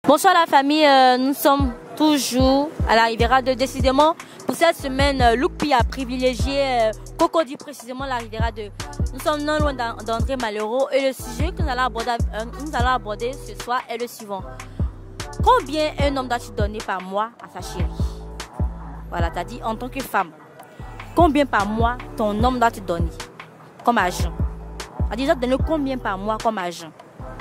Bonsoir la famille, nous sommes toujours à la Riviera 2. Décidément, pour cette semaine, Lookpi a privilégié Cocody, précisément la Riviera 2. Nous sommes non loin d'André Malheureux et le sujet que nous allons aborder ce soir est le suivant. Combien un homme doit-il donner par mois à sa chérie? Voilà, tu as dit en tant que femme. Combien par mois ton homme doit te donner comme argent? Tu as dit donner combien par mois comme argent?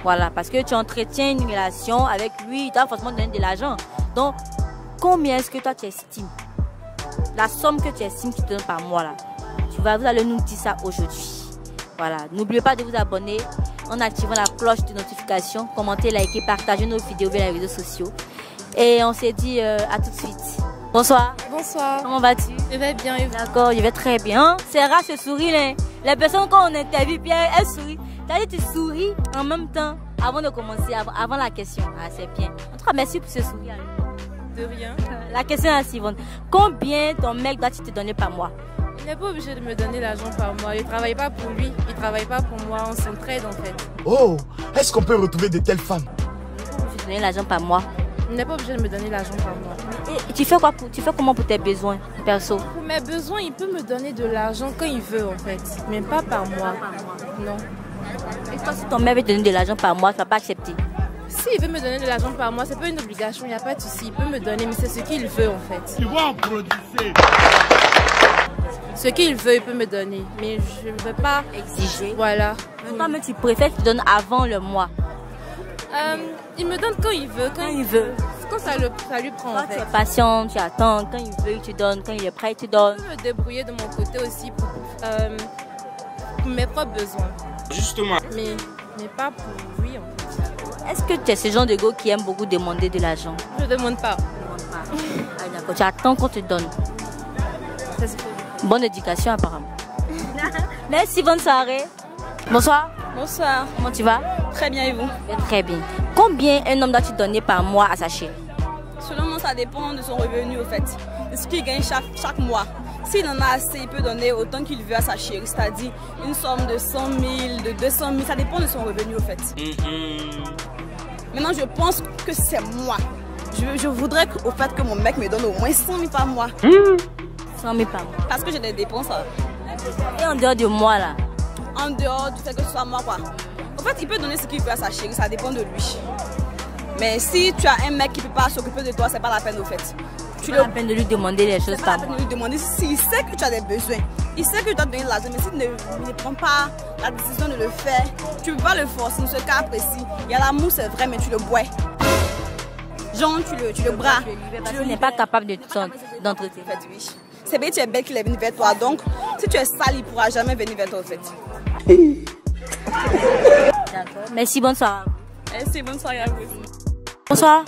Voilà, parce que tu entretiens une relation avec lui, il doit forcément donner de l'argent. Donc, combien est-ce que toi tu estimes? La somme que tu estimes qu'il te donne par mois là. Vous allez nous dire ça aujourd'hui. Voilà, n'oubliez pas de vous abonner en activant la cloche de notification, commenter, liker, partager nos vidéos via les réseaux sociaux. Et on s'est dit à tout de suite. Bonsoir. Bonsoir. Comment vas-tu? Je vais bien. D'accord, je vais très bien. C'est rare ce sourire là. Les personnes quand on interviewe, Pierre, elles sourient. C'est-à-dire tu souris en même temps avant de commencer, avant la question. Ah, c'est bien. En tout cas, merci pour ce sourire. De rien. La question est la suivante. Combien ton mec doit-il te donner par mois? Il n'est pas obligé de me donner l'argent par mois. Il ne travaille pas pour lui, il ne travaille pas pour moi. On s'entraide en fait. Oh, est-ce qu'on peut retrouver de telles femmes? Il n'est pas obligé de donner l'argent par mois. Il n'est pas obligé de me donner l'argent par mois. Et tu fais quoi tu fais comment pour tes besoins perso? Pour mes besoins, il peut me donner de l'argent quand il veut en fait, mais pas par mois. Non. Et toi, si ton mec veut te donner de l'argent par mois, tu ne vas pas accepter? S'il veut me donner de l'argent par mois, c'est pas une obligation, il n'y a pas de souci. Il peut me donner, mais c'est ce qu'il veut en fait. Tu vois en producer. Ce qu'il veut, il peut me donner, mais je ne veux pas Exiger. Voilà. Toi, mais tu préfères qu'il te donne avant le mois? Il me donne quand il veut. Quand il veut. Quand ça lui prend Toi, en fait. tu es patient, tu attends. Quand il veut, il te donne. Quand il est prêt, il te donne. Je peux me débrouiller de mon côté aussi pour mes propres besoins. Justement. Mais pas pour lui en fait. Est-ce que tu es ce genre de gars qui aime beaucoup demander de l'argent? Je ne demande pas. Ah, d'accord, tu attends qu'on te donne. C'est ce que... Bonne éducation apparemment. Merci, bonne soirée. Bonsoir. Bonsoir. Comment tu vas? Très bien et vous? Très bien. Combien un homme doit-il donner par mois à sa chérie? Selon moi, ça dépend de son revenu au fait. De ce qu'il gagne chaque mois. S'il en a assez, il peut donner autant qu'il veut à sa chérie. C'est-à-dire une somme de 100 000, de 200 000. Ça dépend de son revenu au fait. Maintenant, je pense que c'est moi. Je voudrais au fait que mon mec me donne au moins 100 000 par mois. 100 000 par mois. Parce que j'ai des dépenses. Et en dehors de moi là? En dehors du fait que ce soit moi quoi. En fait, il peut donner ce qu'il veut à sa chérie, ça dépend de lui. Mais si tu as un mec qui ne peut pas s'occuper de toi, c'est pas la peine au fait. Tu as la peine de lui demander les choses par par mois. C'est pas la peine mois. de lui demander s'il sait que tu as des besoins. Il sait que tu dois te donner de l'argent, mais s'il ne prend pas la décision de le faire, tu ne peux pas le forcer. Dans ce cas précis, il y a l'amour, c'est vrai, mais tu le bois. Genre, tu le bras. Tu n'es pas capable d'entretenir. En fait, oui. C'est bien que tu es belle qu'il est venu vers toi. Donc, si tu es sale, il ne pourra jamais venir vers toi, en fait. D'accord. Merci, bonne soirée. Merci, bonne soirée à vous. Bonsoir.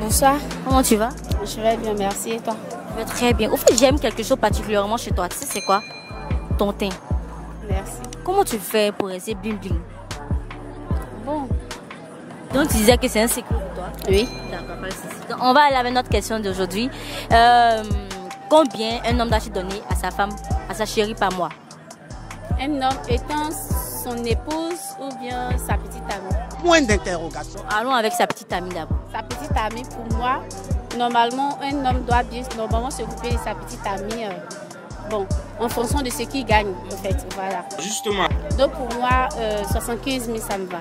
Bonsoir. Comment tu vas? Je vais bien, merci. Et toi? Je vais très bien. Au fait, j'aime quelque chose particulièrement chez toi. Tu sais, c'est quoi? Ton teint. Merci. Comment tu fais pour rester bling bling? Bon. Donc, tu disais que c'est un secret pour toi? Oui. D'accord, pas de souci. Donc, on va aller avec notre question d'aujourd'hui. Combien un homme doit-il donner à sa femme, à sa chérie par mois? Un homme étant son épouse ou bien sa petite amie? Point d'interrogation. Allons avec sa petite amie d'abord. Sa petite amie, pour moi, normalement, un homme doit bien s'occuper de sa petite amie. Bon, en fonction de ce qu'il gagne, en fait. Voilà. Justement. Donc, pour moi, 75 000, ça me va.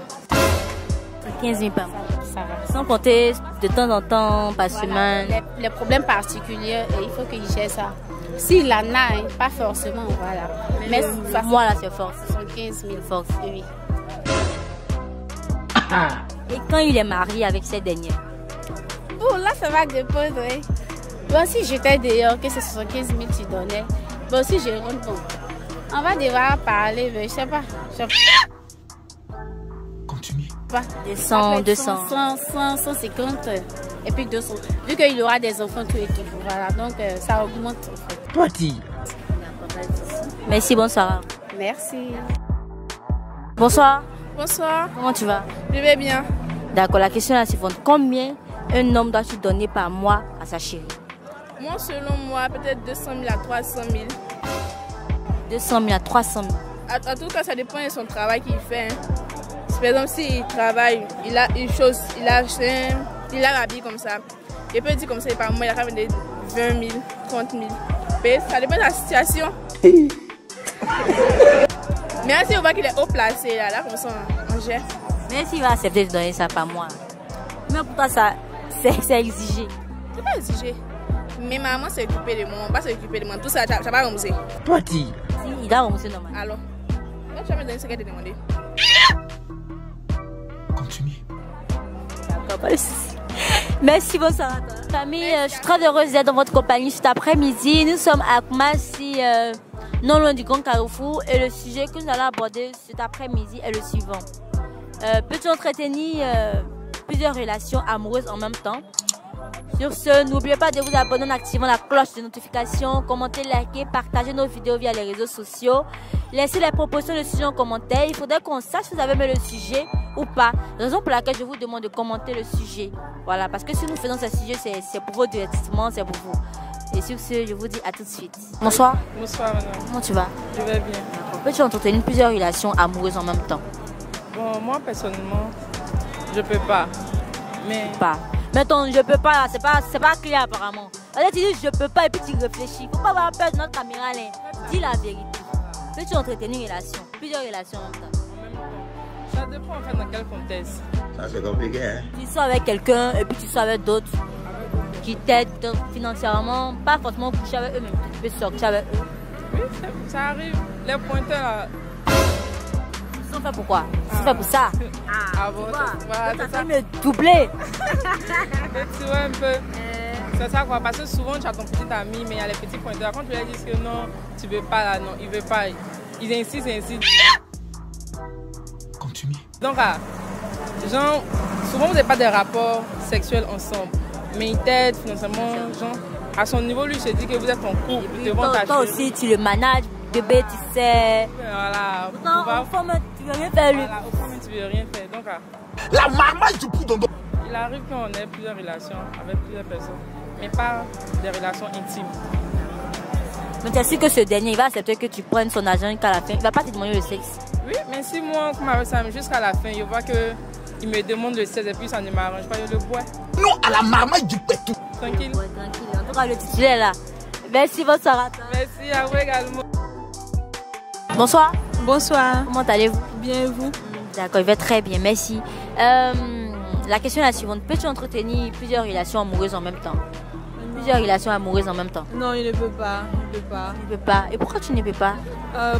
15 000 par mois. Ça va. Sans compter de temps en temps, par semaine. Les problèmes particuliers, il faut qu'il gère ça. S'il en a, hein, pas forcément, voilà. Mais moi là, c'est fort. 75 000 Force. Oui. Et quand il est marié avec cette dernière? Oh, là, ça va dépendre. Hein. Bon, si j'étais dehors, que c'est 75 000 tu donnais. Bon, si je rentre, bon, on va devoir parler, mais je sais pas. Continue. Pas. 100, 200. 150 et puis 200. Vu qu'il aura des enfants, tout et tout. Voilà, donc ça augmente. En fait. Toi, dis. Merci, bonsoir. Merci. Bonsoir. Bonsoir. Comment tu vas? Je vais bien. D'accord, la question est la suivante. Combien un homme doit-il donner par mois à sa chérie? Moi, selon moi, peut-être 200 000 à 300 000. 200 000 à 300 000. En tout cas, ça dépend de son travail qu'il fait. Hein. Par exemple, s'il travaille, il a une chose, il a Il a l'habit comme ça. Il peut dire comme ça, par mois, il a quand même 20 000, 30 000. Mais ça dépend de la situation. Mais là, si on voit qu'il est haut placé, là comme ça, on gère. Mais s'il va accepter de donner ça par mois, mais pour toi, ça, c'est exigé. C'est pas exigé. Mais maman s'est occupée de moi, on va s'occuper de moi. Tout ça, tu n'as pas remboursé. Toi, dis. Si, il a remboursé normal. Alors, là, tu vas me donner ce qu'elle t'a demandé. Continue. D'accord, pas de souci. Merci, bonsoir à toi. Famille, je suis très heureuse d'être dans votre compagnie cet après-midi. Nous sommes à Kumasi, non loin du Grand Carrefour. Et le sujet que nous allons aborder cet après-midi est le suivant. Peux-tu entretenir plusieurs relations amoureuses en même temps? Sur ce, n'oubliez pas de vous abonner en activant la cloche de notification, commenter, liker, partager nos vidéos via les réseaux sociaux. Laissez les propositions de sujet en commentaire. Il faudrait qu'on sache si vous avez aimé le sujet ou pas. Raison pour laquelle je vous demande de commenter le sujet. Voilà, parce que si nous faisons ce sujet, c'est pour votre divertissement, c'est pour vous. Et sur ce, je vous dis à tout de suite. Bonsoir. Bonsoir madame. Comment tu vas? Je vais bien. Peux-tu entretenir plusieurs relations amoureuses en même temps? Bon, moi personnellement, je peux pas. Mais Pas. Mais ton je peux pas, c'est pas clair apparemment. Alors tu dis je peux pas et puis tu réfléchis. Faut pas avoir peur de notre caméra là. Dis la vérité. Peux-tu entretenir une relation? Plusieurs relations en même temps. ça dépend en fait dans quel contexte. Ça, c'est compliqué, hein? Tu sors avec quelqu'un et puis tu sors avec d'autres qui t'aident financièrement, pas forcément coucher avec eux, mais tu peux sortir avec eux. Oui, ça arrive. Les pointeurs là. Ils sont faits pour quoi? Ils sont faits pour ça. Ah bon, voilà, Ça c'est ça. fait me doubler. Tu vois un peu. C'est ça quoi, parce que souvent tu as ton petit ami, mais il y a les petits pointeurs. Quand tu leur dis que non, tu veux pas là, non, ils veulent pas. Ils insistent, Continue. Donc, genre, souvent vous n'avez pas de rapports sexuels ensemble, mais ils t'aident financièrement, genre, à son niveau, lui, se dit que vous êtes en couple, ils te vendent ta Toi chose. aussi, tu le manages, bébé, tu sais. Voilà. Non, au fond, tu veux rien faire lui. Voilà, au fond, tu veux rien faire. Donc, La marmaille du poudre dans il arrive qu'on ait plusieurs relations avec plusieurs personnes, mais pas des relations intimes. Mais tu es sûr que ce dernier, il va accepter que tu prennes son argent qu'à la fin. Il va pas te demander le sexe. Oui, mais si moi, jusqu'à la fin, je vois qu'il me demande le 16 et puis ça ne m'arrange pas, je le bois. Non à la marmaille du pétou. Tranquille. Ouais, tranquille. En tout cas, le titulaire là. Merci, bonsoir à toi. Merci à vous également. Bonsoir. Bonsoir, Comment allez-vous? bien vous? D'accord, je vais très bien, merci. La question est la suivante. Peux-tu entretenir plusieurs relations amoureuses en même temps? Plusieurs relations amoureuses en même temps? Non, il ne peut pas, il ne peut pas. Tu ne peux pas. Et pourquoi tu ne peux pas?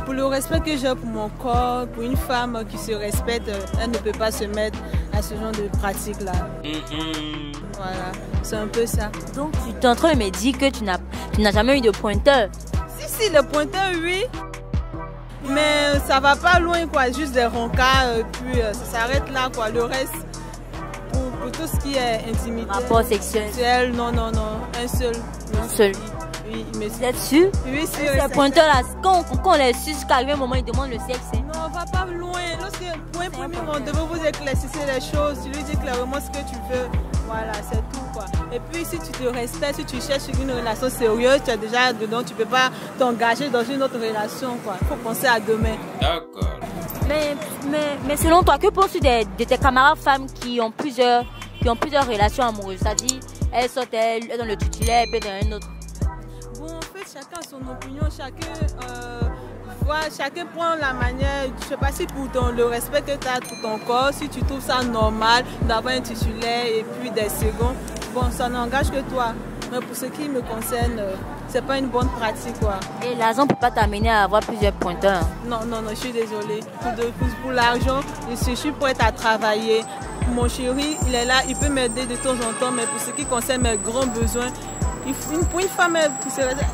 Pour le respect que j'ai pour mon corps, pour une femme qui se respecte, elle ne peut pas se mettre à ce genre de pratique-là. Voilà, c'est un peu ça. Donc tu es en train de me dire que tu n'as jamais eu de pointeur? Si, le pointeur, oui. Mais ça va pas loin, quoi. Juste des rencarts, puis ça s'arrête là, quoi. Le reste, pour tout ce qui est intimité. Rapport sexuel? Non. Un seul. Un seul. Oui, mais Vous êtes sûr? Oui, Ces pointeurs là, quand on les suit jusqu'à arriver un moment, ils demandent le sexe. Hein. Non, on va pas loin. Lorsque, pour un premier rendez-vous, vous éclaircissez les choses, tu lui dis clairement ce que tu veux. Voilà, c'est tout quoi. Et puis si tu te respectes, si tu cherches une relation sérieuse, tu es déjà dedans, tu peux pas t'engager dans une autre relation quoi. Il faut penser à demain. D'accord. Mais selon toi, que penses-tu de tes camarades femmes qui ont plusieurs relations amoureuses? C'est-à-dire, elles sortent, elles dans le titulaire, et puis dans un autre. Bon, en fait, chacun a son opinion, chacun prend la manière, je sais pas si pour le respect que tu as pour ton corps, si tu trouves ça normal d'avoir un titulaire et puis des secondes, bon, ça n'engage que toi. Mais pour ce qui me concerne, c'est pas une bonne pratique quoi. Et l'argent ne peut pas t'amener à avoir plusieurs pointeurs. Non, je suis désolée. Pour l'argent, je suis prête à travailler. Mon chéri, il est là, il peut m'aider de temps en temps, mais pour ce qui concerne mes grands besoins, pour une femme,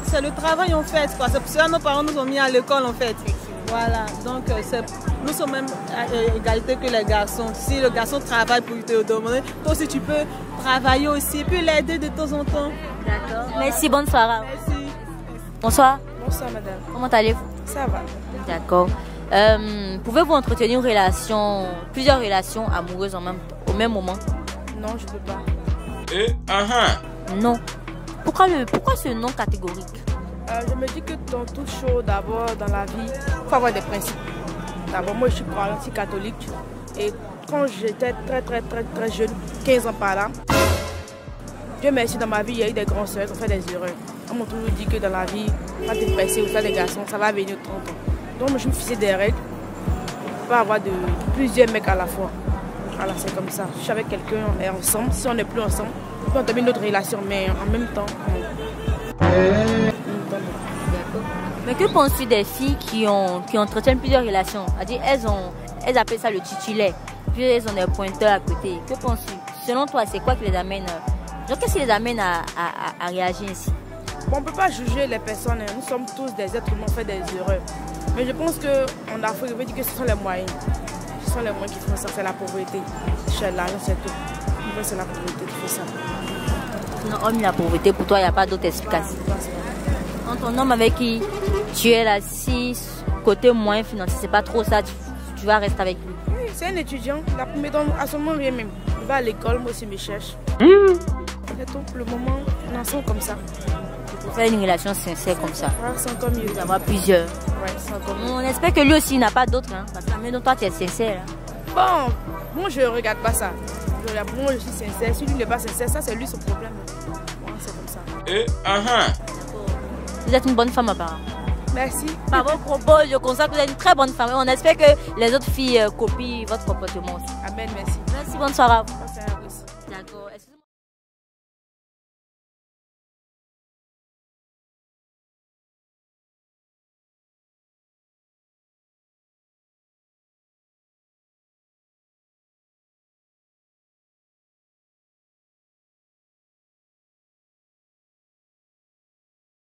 c'est le travail en fait. C'est pour ça que nos parents nous ont mis à l'école en fait. Voilà, donc nous sommes même à égalité que les garçons. Si le garçon travaille pour te demander, toi aussi tu peux travailler aussi, puis l'aider de temps en temps. D'accord. Merci, bonne soirée. Merci. Bonsoir. Bonsoir madame. Comment allez-vous? Ça va. D'accord. Pouvez-vous entretenir plusieurs relations amoureuses au même moment? Non, je peux pas. Non. Pourquoi ce nom catégorique? Je me dis que dans toute chose, d'abord dans la vie, il faut avoir des principes. D'abord, moi je suis croyante catholique et quand j'étais très jeune, 15 ans par là, Dieu merci, dans ma vie, il y a eu des grands soeurs qui ont fait des erreurs. On m'a toujours dit que dans la vie, quand tu es pressé ou ça des garçons, ça va venir 30 ans. Donc je me faisais des règles pour pas avoir plusieurs mecs à la fois. Voilà, c'est comme ça. Je suis avec quelqu'un et ensemble, si on n'est plus ensemble, on peut entamer une autre relation, mais en même temps, Mais que penses-tu des filles qui entretiennent plusieurs relations? C'est-à-dire, elles appellent ça le titulaire. Puis elles ont des pointeurs à côté. Que penses-tu? Selon toi, c'est quoi qui les amène? Qu'est-ce qui les amène à réagir ainsi? Bon, on ne peut pas juger les personnes. Nous sommes tous des êtres humains, on fait des erreurs. Mais je pense qu'en Afrique, on veut dire que ce sont les moyens. Ce sont les moyens qui font ça, c'est la pauvreté. Chez l'argent, c'est tout. C'est la pauvreté qui fait ça. Non, homme, la pauvreté, pour toi, il n'y a pas d'autre explication. Quand ton homme avec qui tu es là, si côté moyen financier, c'est pas trop ça, tu vas rester avec lui. Oui, c'est un étudiant. Il me donne à ce moment rien même. Il va à l'école, moi aussi, il me cherche. C'est tout. Pour le moment, on en sort comme ça. Pour faire une relation sincère comme ça. Ouais, c'est encore mieux. D'avoir plusieurs. Ouais, c'est encore mieux. On espère que lui aussi, il n'a pas d'autres. Hein, parce que même toi, tu es sincère. Bon, moi, je ne regarde pas ça. Moi, je suis sincère. Si lui n'est pas sincère, ça, c'est lui son problème. Moi, c'est comme ça. Vous êtes une bonne femme, apparemment. Merci. Par vos propos, je constate que vous êtes une très bonne femme. Et on espère que les autres filles copient votre comportement aussi. Amen, merci. Merci, bonne soirée à vous. Merci à vous aussi. D'accord.